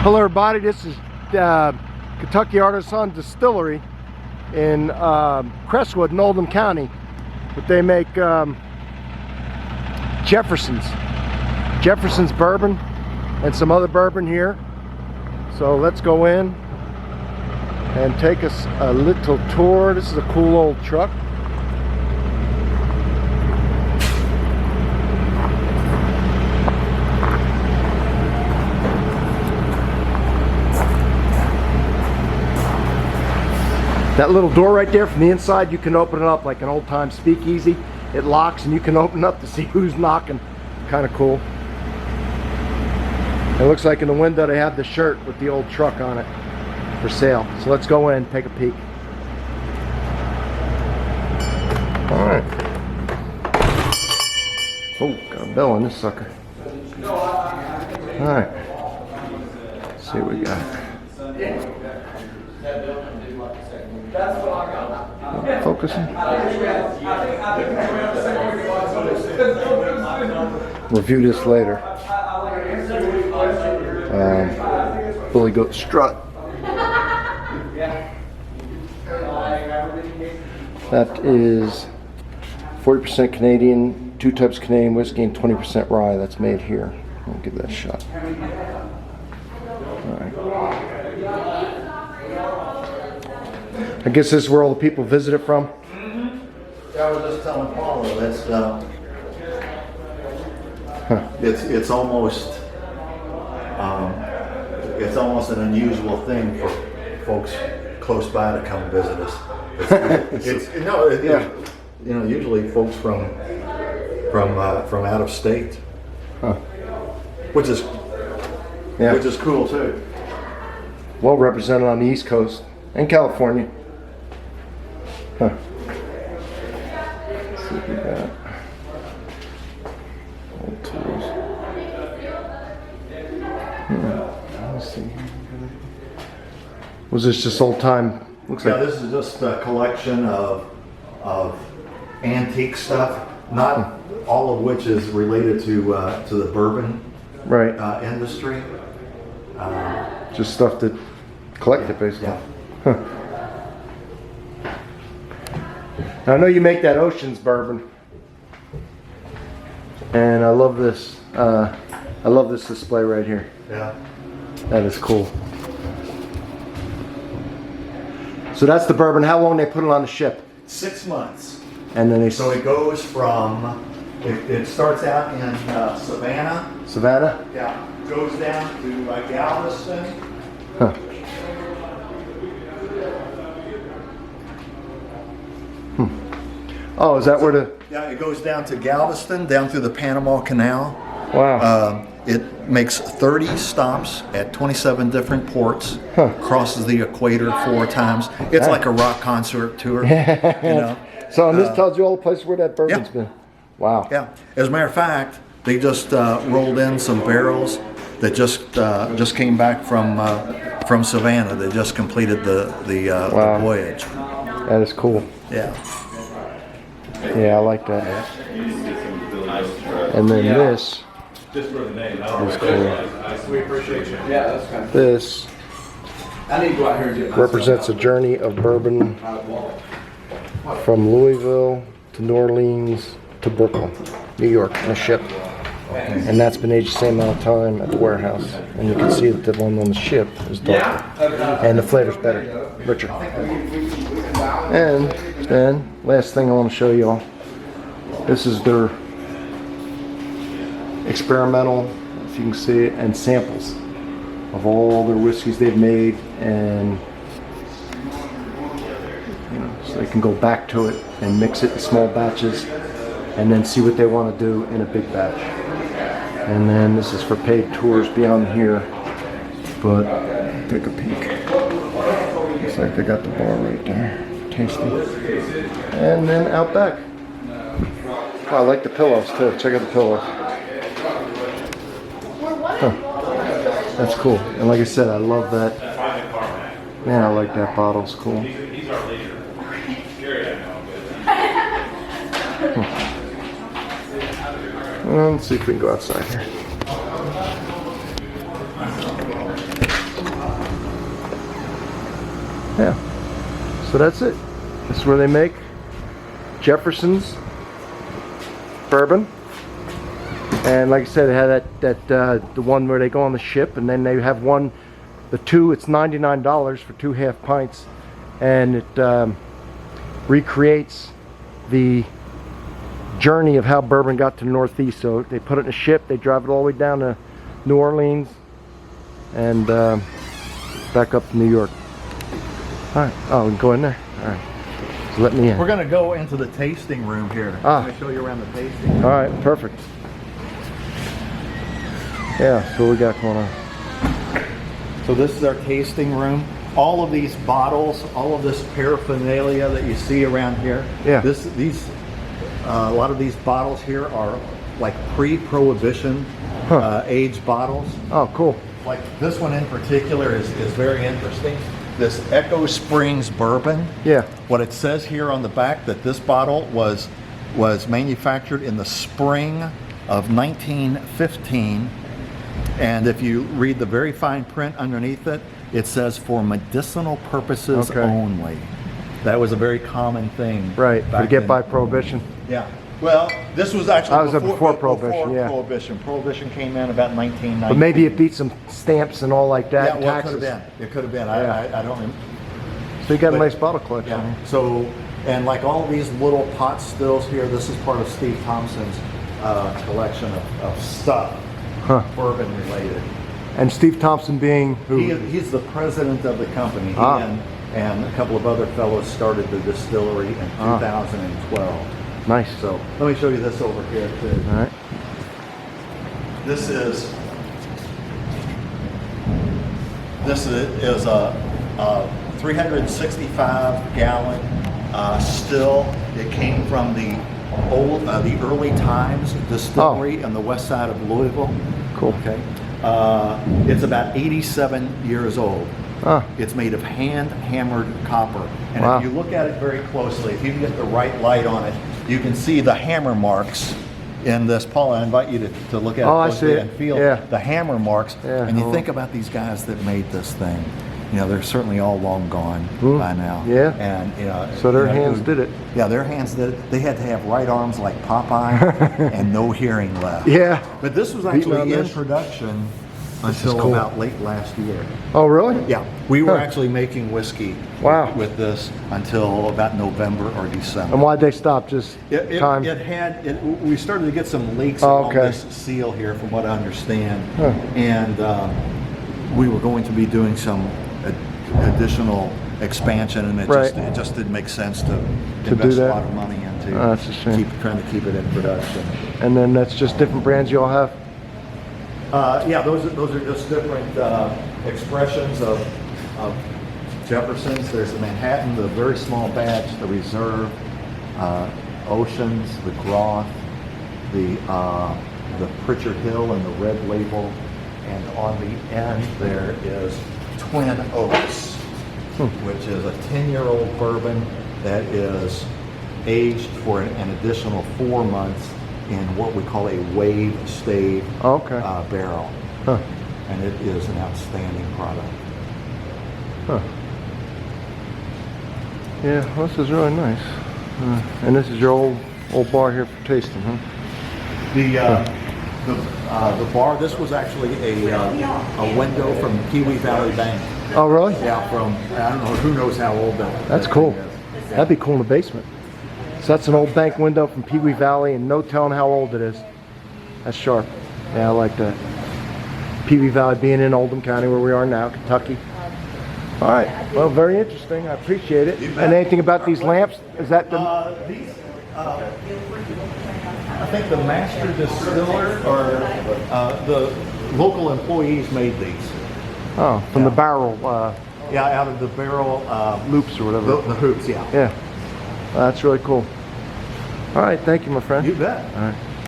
Hello everybody, this is Kentucky Artisan Distillery in Crestwood in Oldham County, but they make Jefferson's bourbon and some other bourbon here. So let's go in and take us a little tour. This is a cool old truck. That little door right there, from the inside you can open it up like an old-time speakeasy. It locks and you can open it up to see who's knocking. Kind of cool. It looks like in the window they have the shirt with the old truck on it for sale. So let's go in and take a peek. Alright. Oh, got a bell on this sucker. Alright. Let's see what we got. Focusing. Review this later. Bully Goat Strut. That is 40% Canadian, 2 types of Canadian whiskey and 20% rye. That's made here. I'll give that a shot. All right. I guess this is where all the people visit it from. Yeah, I was just telling Paula that's it's almost an unusual thing for folks close by to come visit us. Usually folks from out of state, which is cool too. Well represented on the East Coast and California. Huh. Let's see what we got. Old tools. Let's see. Was this just old time? Looks like this is just a collection of antique stuff, not all of which is related to the bourbon industry. Just stuff that collected basically. Yeah. Huh. Now, I know you make that Ocean's bourbon, and I love this. I love this display right here. Yeah, that is cool. So that's the bourbon. How long they put it on the ship? 6 months. And then so it goes from it starts out in Savannah. Savannah. Yeah, goes down to Galveston. Huh. Oh, is that where the... Yeah, it goes down to Galveston, down through the Panama Canal. Wow. It makes 30 stops at 27 different ports, crosses the equator 4 times. It's like a rock concert tour, you know. So, and this tells you all the places where that bourbon's been. Wow. Yeah. As a matter of fact, they just rolled in some barrels that just came back from Savannah. They just completed the voyage. That is cool. Yeah. Yeah, I like that. And then this is cool. This represents a journey of bourbon from Louisville to New Orleans to Brooklyn, New York, on a ship. And that's been aged the same amount of time at the warehouse. And you can see that the one on the ship is darker. And the flavor's better, richer. And then, last thing I want to show you all. This is their experimental, if you can see it, and samples of all their whiskeys they've made, and so they can go back to it and mix it in small batches, and then see what they want to do in a big batch. And then this is for paid tours beyond here, but take a peek. Looks like they got the bar right there. Tasty. And then out back. Oh, I like the pillows too. Check out the pillows. Huh. That's cool. And like I said, I love that. Man, I like that bottle. It's cool. Let's see if we can go outside here. Yeah. So that's it. This is where they make Jefferson's bourbon. And like I said, they had the one where they go on the ship, and then they have one, the two. It's $99 for 2 half pints, and it recreates the journey of how bourbon got to the Northeast. So they put it in a ship, they drive it all the way down to New Orleans, and back up to New York. All right. Oh, we can go in there. All right. So let me in. We're going to go into the tasting room here. Ah. Let me show you around the tasting room. All right. Perfect. Yeah. So what we got going on? So this is our tasting room. All of these bottles, all of this paraphernalia that you see around here. Yeah. A lot of these bottles here are like pre-prohibition aged bottles. Oh, cool. Like this one in particular is very interesting. This Echo Springs bourbon. Yeah. What it says here on the back, that this bottle was manufactured in the spring of 1915. And if you read the very fine print underneath it, it says for medicinal purposes only. That was a very common thing. Right. To get then. by prohibition. Yeah. Well, this was actually before Prohibition. Yeah. Prohibition. Prohibition came in about 1990. But maybe it beat some stamps and all like that. Yeah, well, it taxes. could have been. It could have been. Yeah. I don't remember. So you got a nice bottle collection. Yeah. So, and like all these little pot stills here, this is part of Steve Thompson's collection of stuff, bourbon related. And Steve Thompson being who? He's the president of the company. He and a couple of other fellows started the distillery in 2012. Nice. So let me show you this over here too. All right. This is a 365 gallon still. It came from the early times distillery on the west side of Louisville. Cool. Okay. It's about 87 years old. It's made of hand-hammered copper. And if you look at it very closely, if you can get the right light on it, you can see the hammer marks in this. Paul, I invite you to look at it closely and feel the hammer marks. Yeah. And you think about these guys that made this thing. You know, they're certainly all long gone by now. Yeah. And you know, so their hands did it. Yeah, their hands did it. They had to have right arms like Popeye and no hearing left. Yeah. But this was actually in production until about late last year. Oh, really? Yeah. We were actually making whiskey with this until about November or December. And why'd they stop? Just time? We started to get some leaks on this seal here, from what I understand. And we were going to be doing some additional expansion, and it just didn't make sense to invest a lot of money into that's a shame. trying to keep it in production. And then that's just different brands you all have? Yeah, those are just different expressions of Jefferson's. There's the Manhattan, the very small batch, the Reserve, Oceans, the Groth, the Pritchard Hill, and the Red Label. And on the end there is Twin Oaks, which is a 10-year-old bourbon that is aged for an additional 4 months in what we call a wave stave barrel. And it is an outstanding product. Yeah, well, this is really nice. And this is your old bar here for tasting, huh? The bar, this was actually a window from Pee Wee Valley Bank. Oh, really? Yeah, from, I don't know, who knows how old that's cool. That'd be cool in the basement. So that's an old bank window from Pee Wee Valley, and no telling how old it is. That's sharp. Yeah, I like that. Pee Wee Valley being in Oldham County, where we are now, Kentucky. All right. Well, very interesting. I appreciate it. And anything about these lamps? Is that the... I think the master distiller or the local employees made these. Oh, from the barrel. Yeah, out of the barrel loops or whatever. The hoops, yeah. Yeah. That's really cool. All right. Thank you, my friend. You bet. All right.